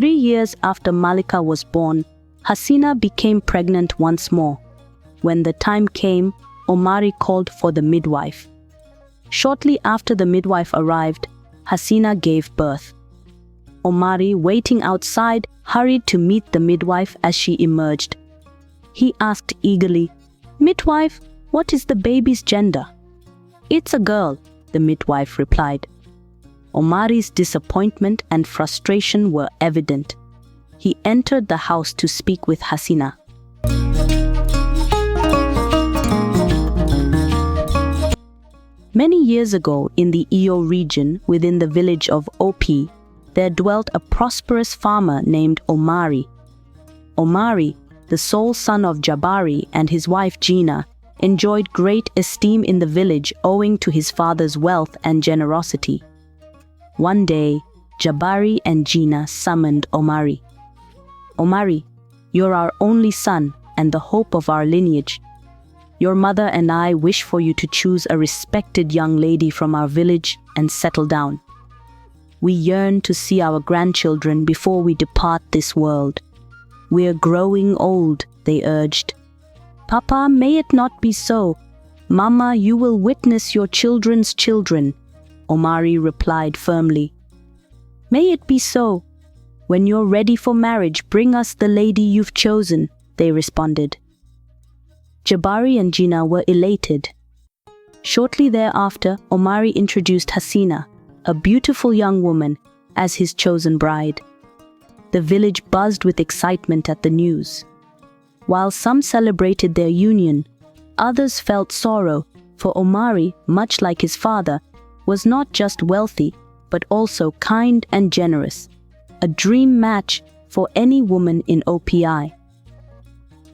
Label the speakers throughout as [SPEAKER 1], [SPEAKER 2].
[SPEAKER 1] 3 years after Malika was born, Hasina became pregnant once more. When the time came, Omari called for the midwife. Shortly after the midwife arrived, Hasina gave birth. Omari, waiting outside, hurried to meet the midwife as she emerged. He asked eagerly, "Midwife, what is the baby's gender?" "It's a girl," the midwife replied. Omari's disappointment and frustration were evident. He entered the house to speak with Hasina. Many years ago, in the Iyo region within the village of Opi, there dwelt a prosperous farmer named Omari. Omari, the sole son of Jabari and his wife Gina, enjoyed great esteem in the village owing to his father's wealth and generosity. One day, Jabari and Gina summoned Omari. "Omari, you're our only son and the hope of our lineage. Your mother and I wish for you to choose a respected young lady from our village and settle down. We yearn to see our grandchildren before we depart this world. We're growing old," they urged. "Papa, may it not be so. Mama, you will witness your children's children," Omari replied firmly. "May it be so. When you're ready for marriage, bring us the lady you've chosen," they responded. Jabari and Gina were elated. Shortly thereafter, Omari introduced Hasina, a beautiful young woman, as his chosen bride. The village buzzed with excitement at the news. While some celebrated their union, others felt sorrow, for Omari, much like his father, was not just wealthy, but also kind and generous, a dream match for any woman in OPI.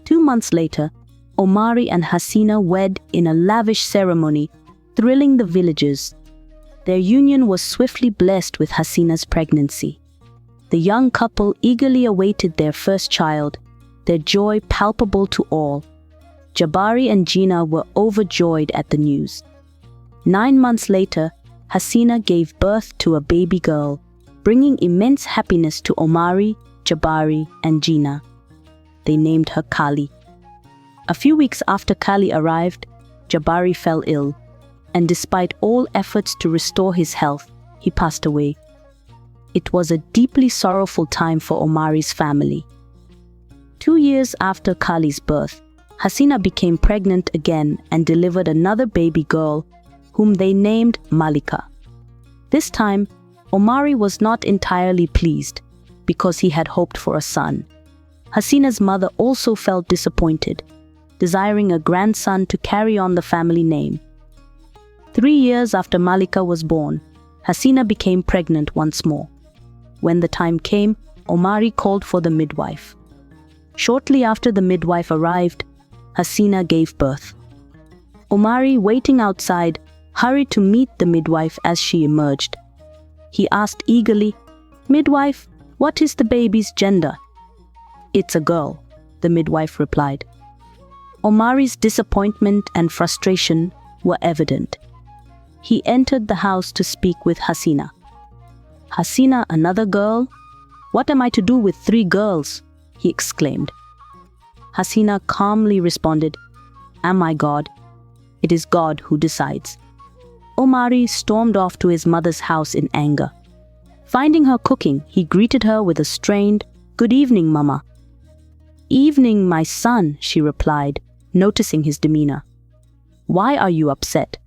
[SPEAKER 1] 2 months later, Omari and Hasina wed in a lavish ceremony, thrilling the villagers. Their union was swiftly blessed with Hasina's pregnancy. The young couple eagerly awaited their first child, their joy palpable to all. Jabari and Gina were overjoyed at the news. 9 months later, Hasina gave birth to a baby girl, bringing immense happiness to Omari, Jabari, and Gina. They named her Kali. A few weeks after Kali arrived, Jabari fell ill, and despite all efforts to restore his health, he passed away. It was a deeply sorrowful time for Omari's family. 2 years after Kali's birth, Hasina became pregnant again and delivered another baby girl, whom they named Malika. This time, Omari was not entirely pleased, because he had hoped for a son. Hasina's mother also felt disappointed, desiring a grandson to carry on the family name. 3 years after Malika was born, Hasina became pregnant once more. When the time came, Omari called for the midwife. Shortly after the midwife arrived, Hasina gave birth. Omari, waiting outside, hurried to meet the midwife as she emerged. He asked eagerly, "Midwife, what is the baby's gender?" "It's a girl," the midwife replied. Omari's disappointment and frustration were evident. He entered the house to speak with Hasina. "Hasina, another girl? What am I to do with 3 girls?" he exclaimed. Hasina calmly responded, "Am I God? It is God who decides." Omari stormed off to his mother's house in anger. Finding her cooking, he greeted her with a strained, "Good evening, Mama." "Evening, my son," she replied, noticing his demeanor. "Why are you upset?"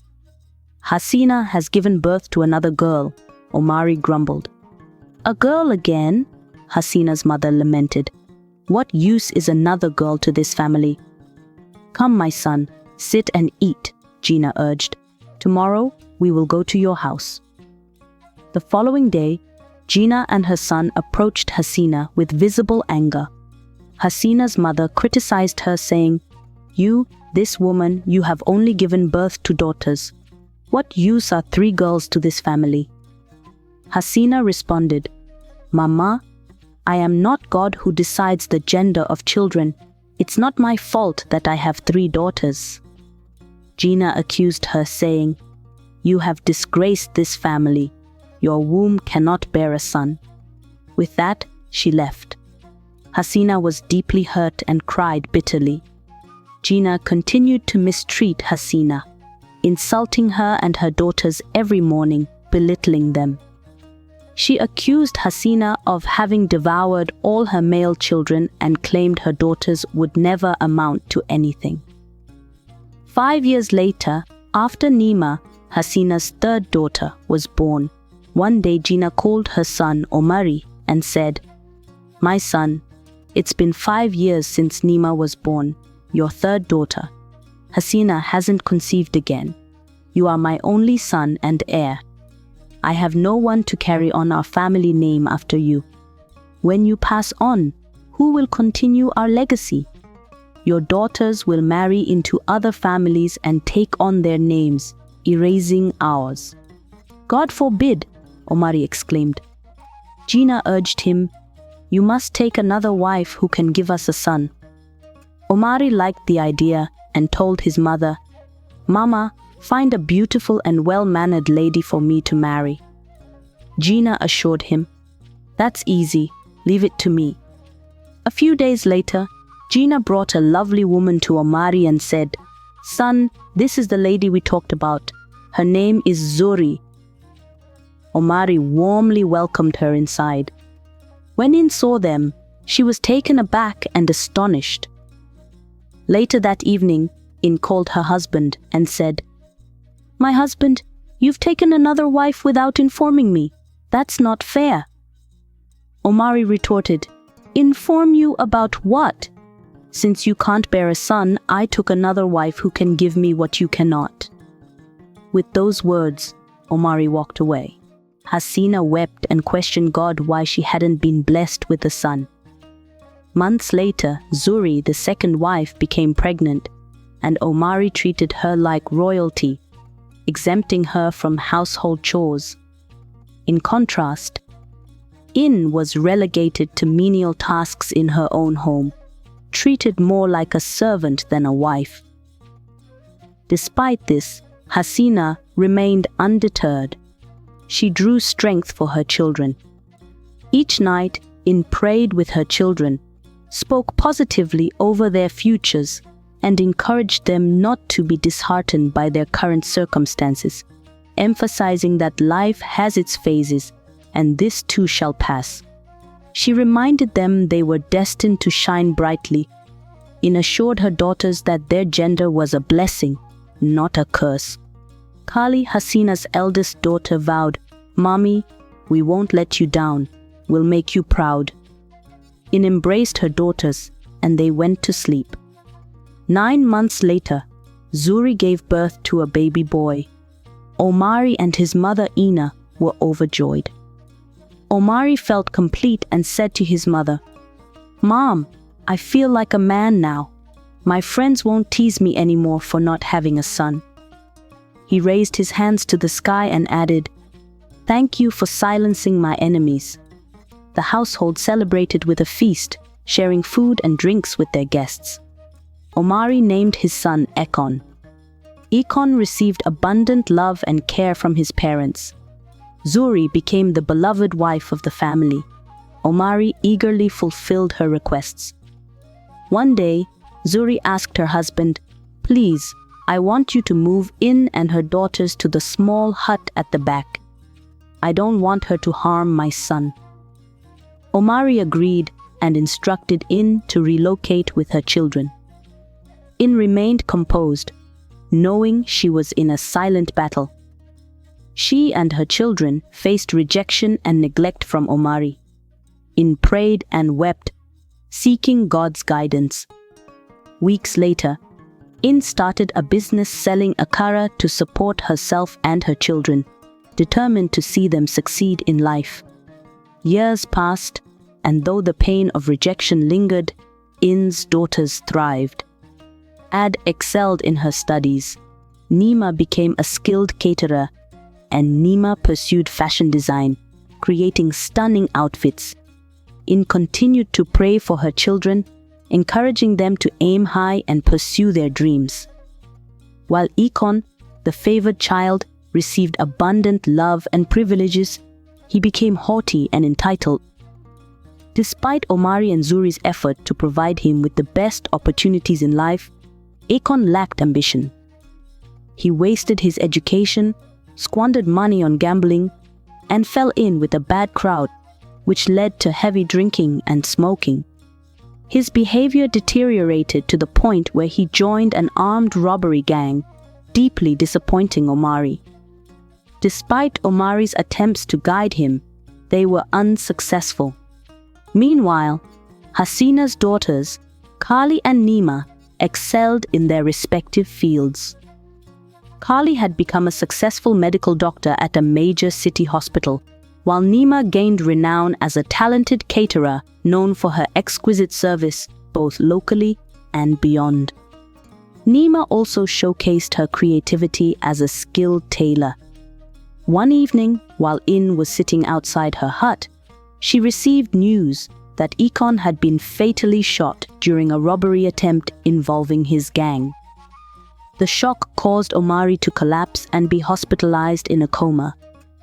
[SPEAKER 1] "Hasina has given birth to another girl," Omari grumbled. "A girl again?" Hasina's mother lamented. "What use is another girl to this family?" "Come, my son, sit and eat," Gina urged. "Tomorrow, we will go to your house." The following day, Gina and her son approached Hasina with visible anger. Hasina's mother criticized her, saying, "You, this woman, you have only given birth to daughters. What use are 3 girls to this family?" Hasina responded, "Mama, I am not God who decides the gender of children. It's not my fault that I have 3 daughters." Gina accused her, saying, "You have disgraced this family. Your womb cannot bear a son." With that, she left. Hasina was deeply hurt and cried bitterly. Gina continued to mistreat Hasina, insulting her and her daughters every morning, belittling them. She accused Hasina of having devoured all her male children and claimed her daughters would never amount to anything. 5 years later, after Nima, Hasina's third daughter, was born, one day Gina called her son Omari and said, "My son, it's been 5 years since Nima was born, your third daughter. Hasina hasn't conceived again. You are my only son and heir. I have no one to carry on our family name after you. When you pass on, who will continue our legacy? Your daughters will marry into other families and take on their names, erasing ours." "God forbid," Omari exclaimed. Gina urged him, "You must take another wife who can give us a son." Omari liked the idea and told his mother, "Mama, find a beautiful and well-mannered lady for me to marry." Gina assured him, "That's easy, leave it to me." A few days later, Gina brought a lovely woman to Omari and said, "Son, this is the lady we talked about. Her name is Zuri." Omari warmly welcomed her inside. When In saw them, she was taken aback and astonished. Later that evening, In called her husband and said, "My husband, you've taken another wife without informing me. That's not fair." Omari retorted, "Inform you about what? Since you can't bear a son, I took another wife who can give me what you cannot." With those words, Omari walked away. Hasina wept and questioned God why she hadn't been blessed with a son. Months later, Zuri, the second wife, became pregnant, and Omari treated her like royalty, exempting her from household chores. In contrast, In was relegated to menial tasks in her own home, treated more like a servant than a wife. Despite this, Hasina remained undeterred. She drew strength for her children. Each night, In prayed with her children, spoke positively over their futures, and encouraged them not to be disheartened by their current circumstances, emphasizing that life has its phases, and this too shall pass. She reminded them they were destined to shine brightly, and assured her daughters that their gender was a blessing, not a curse. Kali, Hasina's eldest daughter, vowed, "Mommy, we won't let you down. We'll make you proud." In embraced her daughters, and they went to sleep. 9 months later, Zuri gave birth to a baby boy. Omari and his mother Ina were overjoyed. Omari felt complete and said to his mother, "Mom, I feel like a man now. My friends won't tease me anymore for not having a son." He raised his hands to the sky and added, "Thank you for silencing my enemies." The household celebrated with a feast, sharing food and drinks with their guests. Omari named his son Ekon. Ekon received abundant love and care from his parents. Zuri became the beloved wife of the family. Omari eagerly fulfilled her requests. One day, Zuri asked her husband, "Please, I want you to move In and her daughters to the small hut at the back. I don't want her to harm my son." Omari agreed and instructed In to relocate with her children. In remained composed, knowing she was in a silent battle. She and her children faced rejection and neglect from Omari. In prayed and wept, seeking God's guidance. Weeks later, In started a business selling akara to support herself and her children, determined to see them succeed in life. Years passed, and though the pain of rejection lingered, In's daughters thrived. Ad excelled in her studies. Nima became a skilled caterer, and Nima pursued fashion design, creating stunning outfits. In continued to pray for her children, encouraging them to aim high and pursue their dreams. While Ekon, the favored child, received abundant love and privileges, he became haughty and entitled. Despite Omari and Zuri's effort to provide him with the best opportunities in life, Akon lacked ambition. He wasted his education, squandered money on gambling, and fell in with a bad crowd, which led to heavy drinking and smoking. His behavior deteriorated to the point where he joined an armed robbery gang, deeply disappointing Omari. Despite Omari's attempts to guide him, they were unsuccessful. Meanwhile, Hasina's daughters, Kali and Nima, excelled in their respective fields. Kali had become a successful medical doctor at a major city hospital, while Nima gained renown as a talented caterer known for her exquisite service both locally and beyond. Nima also showcased her creativity as a skilled tailor. One evening, while In was sitting outside her hut, she received news that Akon had been fatally shot during a robbery attempt involving his gang. The shock caused Omari to collapse and be hospitalized in a coma,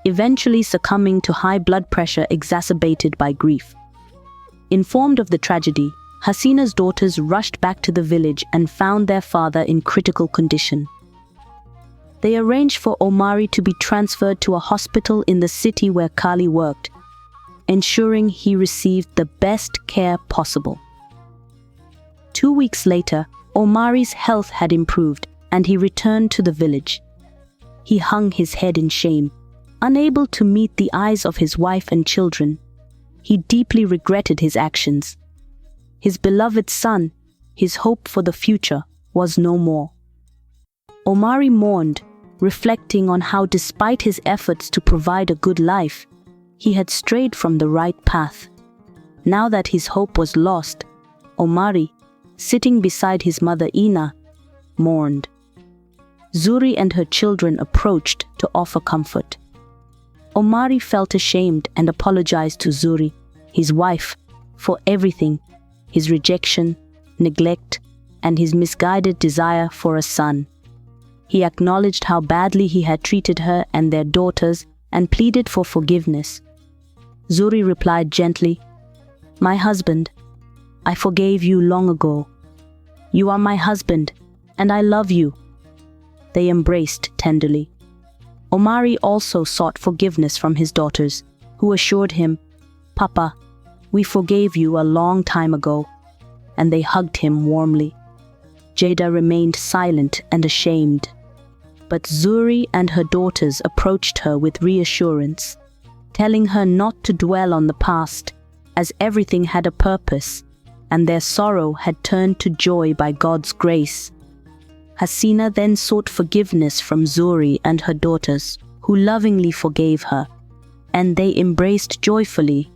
[SPEAKER 1] eventually succumbing to high blood pressure exacerbated by grief. Informed of the tragedy, Hasina's daughters rushed back to the village and found their father in critical condition. They arranged for Omari to be transferred to a hospital in the city where Kali worked, ensuring he received the best care possible. 2 weeks later, Omari's health had improved and he returned to the village. He hung his head in shame, unable to meet the eyes of his wife and children. He deeply regretted his actions. His beloved son, his hope for the future, was no more. Omari mourned, reflecting on how despite his efforts to provide a good life, he had strayed from the right path. Now that his hope was lost, Omari, sitting beside his mother Ina, mourned. Zuri and her children approached to offer comfort. Omari felt ashamed and apologized to Zuri, his wife, for everything, his rejection, neglect, and his misguided desire for a son. He acknowledged how badly he had treated her and their daughters and pleaded for forgiveness. Zuri replied gently, "My husband, I forgave you long ago. You are my husband, and I love you." They embraced tenderly. Omari also sought forgiveness from his daughters, who assured him, "Papa, we forgave you a long time ago," and they hugged him warmly. Jada remained silent and ashamed, but Zuri and her daughters approached her with reassurance, telling her not to dwell on the past, as everything had a purpose, and their sorrow had turned to joy by God's grace. Hasina then sought forgiveness from Zuri and her daughters, who lovingly forgave her, and they embraced joyfully